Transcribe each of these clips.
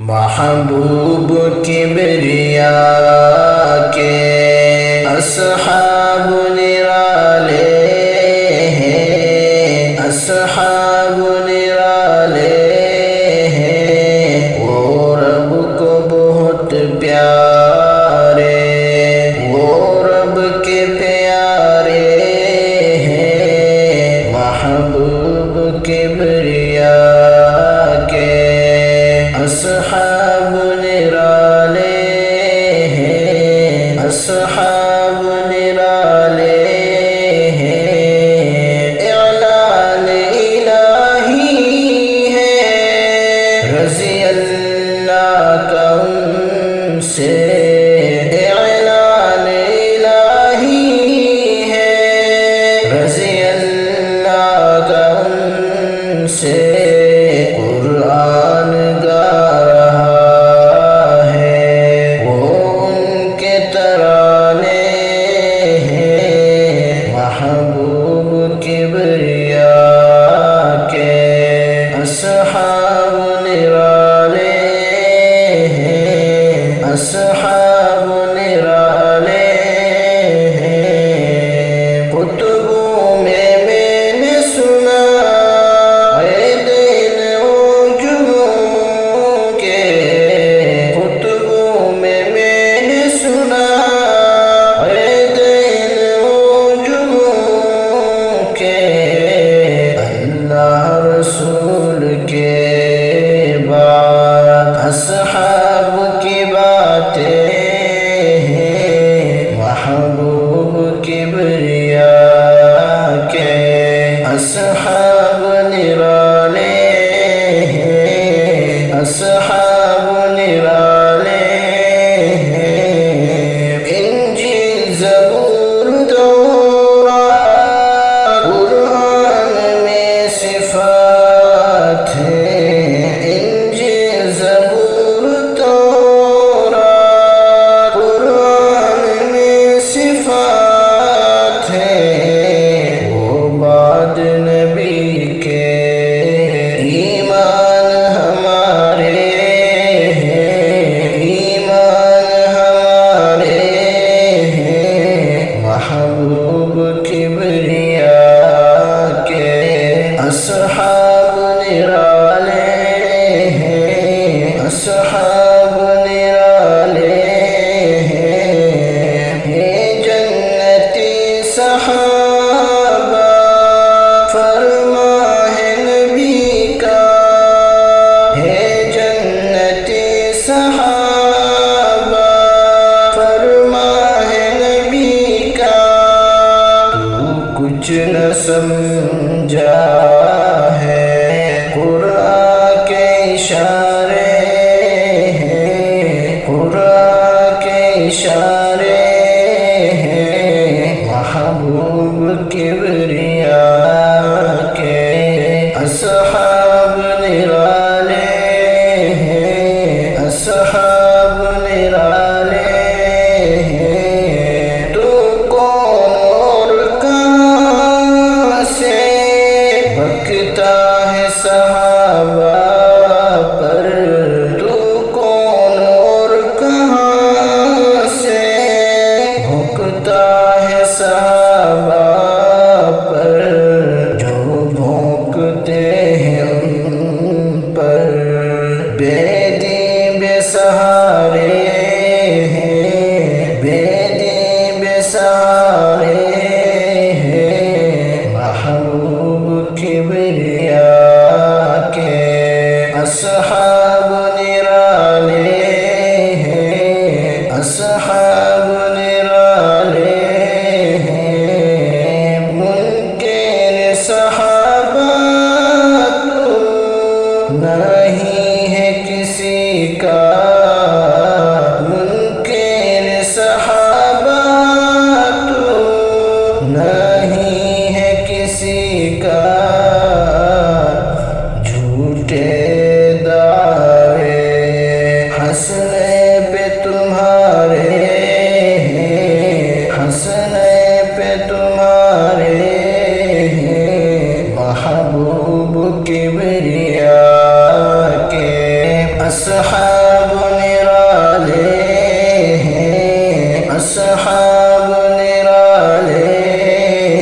محبوب کبریا کے اصحاب نرالے ہیں، اصحاب نرالے ہیں، وہ رب کو بہت پیارے، وہ رب کے پیارے ہیں، محبوب کبریا کے اصحاب نرالے ہیں، اصحاب نرالے ہیں، اعلان الہی ہے رضی اللہ کا ان سے، اعلان الہی ہے رضی اللہ کا ان سے، قرآن گا رہا ہے وہ ان کے ترانے ہیں، محبوب کبریا کے اصحاب نرالے ہیں، اصحاب نرالے ہیں، کتبوں میں نے سنا رسول کے بعد اصحاب کی باتیں ہیں، محبوب کبریا کے اصحاب نرالے ہیں، اصحاب نرالے ہیں، انجیل زبور تورات قرآن میں صفات ہیں، انجیل زبور تورات قرآن میں صفات ہیں، وہ بعد نبی کے ایمان ہمارے ہیں، ایمان ہمارے ہیں، محبوب کبریا کے اصحاب نرالے ہیں، اصحاب نرالے ہیں، جنتی صحابہ فرما ہے نبی کا، ہے جنتی صحابہ فرما ہے نبی کا، تو کچھ نہ سمجھا ہے قرآن کے اشارے اصحاب نرالے ہیں، اصحاب نرالے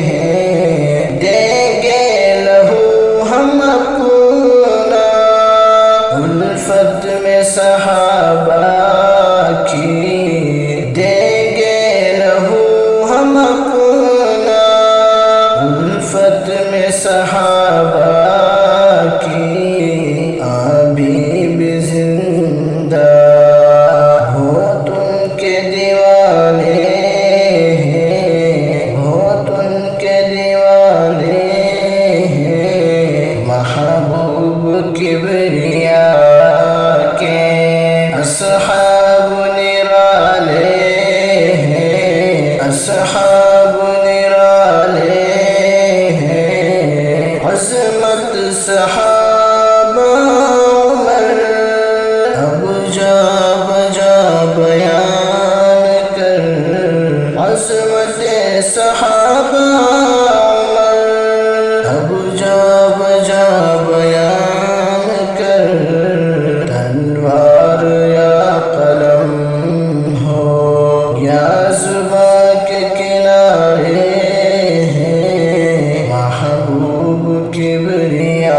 ہیں، دیں گے لہو ہم اپنا الفت میں صحابہ کی، دیں گے لہو ہم اپنا الفت میں صحابہ کی، ابھی بھی زندہ ہو تم کے دیوانے ہیں، ہو تم کے دیوانے ہیں، محبوب کبریا کے اصحاب نرالے ہیں، اصحاب نرالے ہیں، عظمت صحابہ عمر اب جا بجا بیان کر، عظمت صحابہ عمر اب جا بجا بیان کر، تلوار یا قلم ہو یا زباں کے کنارے ہیں، محبوب کبریا